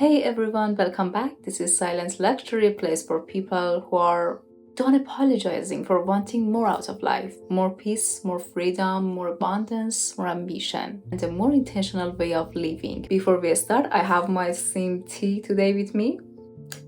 Hey everyone, welcome back. This is Silence Luxury, a place for people who are done apologizing for wanting more out of life. More peace, more freedom, more abundance, more ambition, and a more intentional way of living. Before we start, I have my sim tea today with me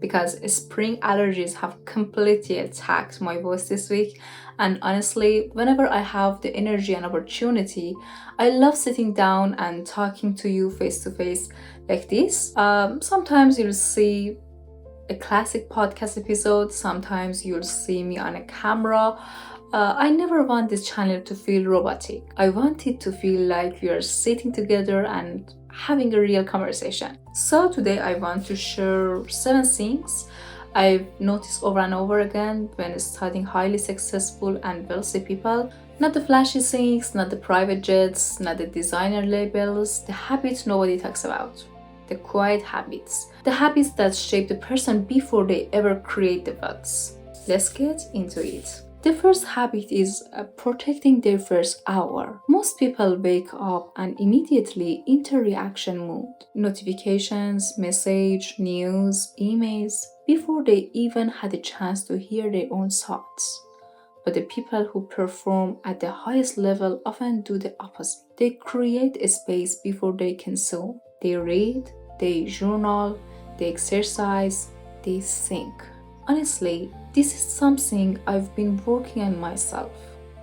because spring allergies have completely attacked my voice this week. And honestly, whenever I have the energy and opportunity, I love sitting down and talking to you face to face like this. Sometimes you'll see a classic podcast episode, sometimes you'll see me on a camera. I never want this channel to feel robotic. I want it to feel like we are sitting together and having a real conversation. So today I want to share 7 things I've noticed over and over again when studying highly successful and wealthy people. Not the flashy things, not the private jets, not the designer labels, the habits nobody talks about. The quiet habits. The habits that shape the person before they ever create the wealth. Let's get into it. The first habit is protecting their first hour. Most people wake up and immediately enter reaction mode. Notifications, message, news, emails, before they even had a chance to hear their own thoughts. But the people who perform at the highest level often do the opposite. They create a space before they consume. They read, they journal, they exercise, they think. Honestly, this is something I've been working on myself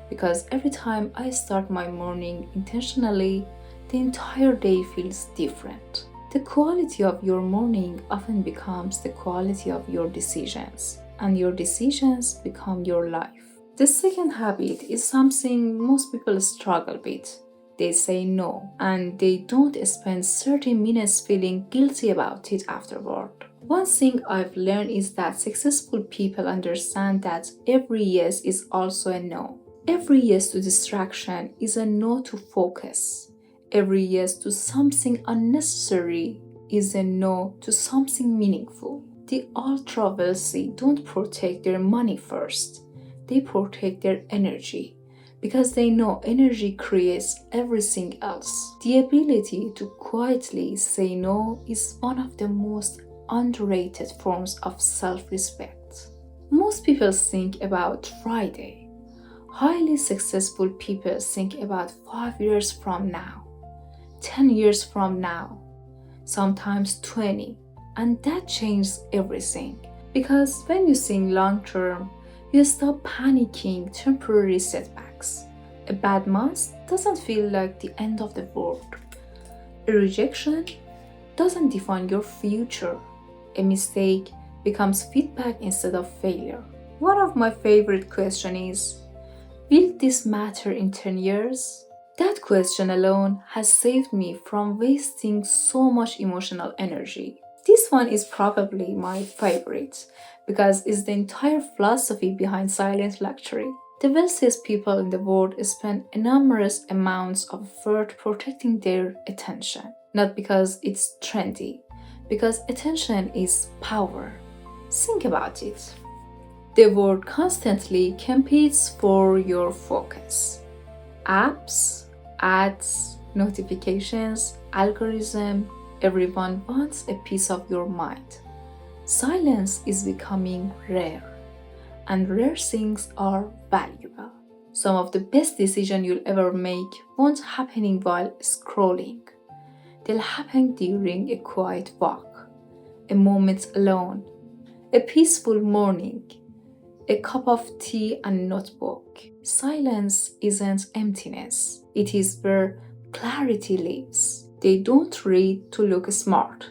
because every time I start my morning intentionally, the entire day feels different. The quality of your morning often becomes the quality of your decisions, and your decisions become your life. The second habit is something most people struggle with. They say no, and they don't spend 30 minutes feeling guilty about it afterward. One thing I've learned is that successful people understand that every yes is also a no. Every yes to distraction is a no to focus. Every yes to something unnecessary is a no to something meaningful. The ultra wealthy don't protect their money first. They protect their energy because they know energy creates everything else. The ability to quietly say no is one of the most underrated forms of self-respect. Most people think about Friday. Highly successful people think about 5 years from now, 10 years from now, sometimes 20, and that changes everything. Because when you think long term, you stop panicking temporary setbacks. A bad month doesn't feel like the end of the world. A rejection doesn't define your future. A mistake becomes feedback instead of failure. One of my favorite questions is, will this matter in 10 years? That question alone has saved me from wasting so much emotional energy. This one is probably my favorite because it's the entire philosophy behind silent luxury. The wealthiest people in the world spend enormous amounts of effort protecting their attention. Not because it's trendy, because attention is power. Think about it. The world constantly competes for your focus. Apps, ads, notifications, algorithm, everyone wants a piece of your mind. Silence is becoming rare, and rare things are valuable. Some of the best decisions you'll ever make won't happen while scrolling. They'll happen during a quiet walk, a moment alone, a peaceful morning, a cup of tea and notebook. Silence isn't emptiness. It is where clarity lives. They don't read to look smart.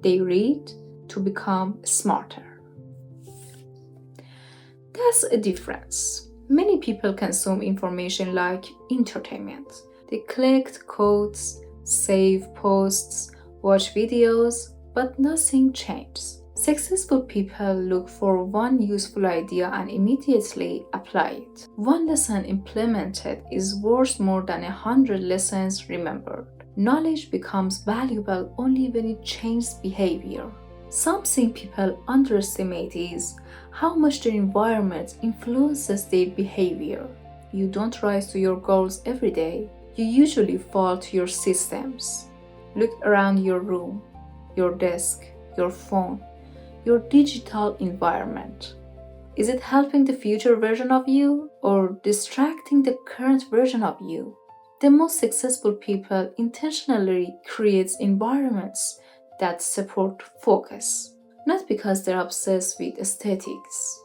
They read to become smarter. That's a difference. Many people consume information like entertainment. They collect quotes, save posts, watch videos, but nothing changes. Successful people look for one useful idea and immediately apply it. One lesson implemented is worth more than 100 lessons remembered. Knowledge becomes valuable only when it changes behavior. Something people underestimate is how much their environment influences their behavior. You don't rise to your goals every day. You usually fall to your systems. Look around your room. your desk, your phone, your digital environment? Is it helping the future version of you or distracting the current version of you? The most successful people intentionally create environments that support focus, not because they're obsessed with aesthetics,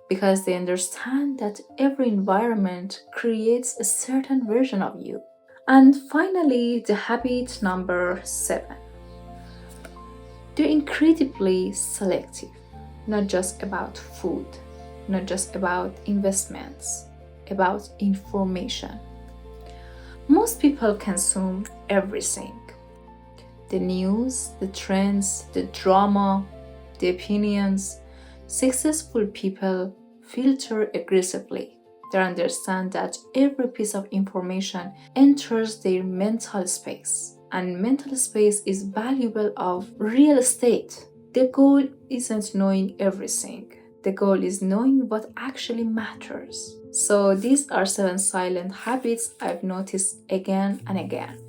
because they understand that every environment creates a certain version of you. And finally, the habit number 7. They're incredibly selective, not just about food, not just about investments, about information. Most people consume everything: the news, the trends, the drama, the opinions. Successful people filter aggressively. They understand that every piece of information enters their mental space, and mental space is valuable of real estate. The goal isn't knowing everything. The goal is knowing what actually matters. So these are 7 silent habits I've noticed again and again.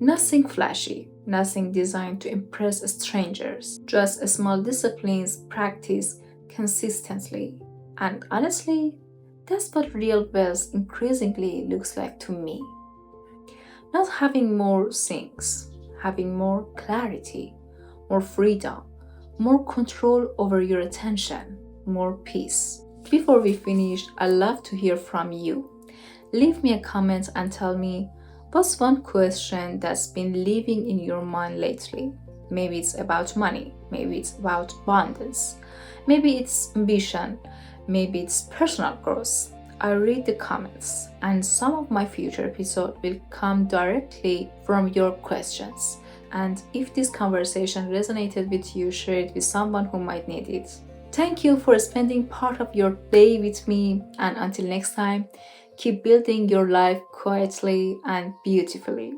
Nothing flashy, nothing designed to impress strangers, just small disciplines practiced consistently. And honestly, that's what real wealth increasingly looks like to me. Not having more things, having more clarity, more freedom, more control over your attention, more peace. Before we finish, I'd love to hear from you. Leave me a comment and tell me, what's one question that's been living in your mind lately? Maybe it's about money, maybe it's about abundance, maybe it's ambition, maybe it's personal growth. I read the comments, and some of my future episodes will come directly from your questions. And if this conversation resonated with you, share it with someone who might need it. Thank you for spending part of your day with me, and until next time, keep building your life quietly and beautifully.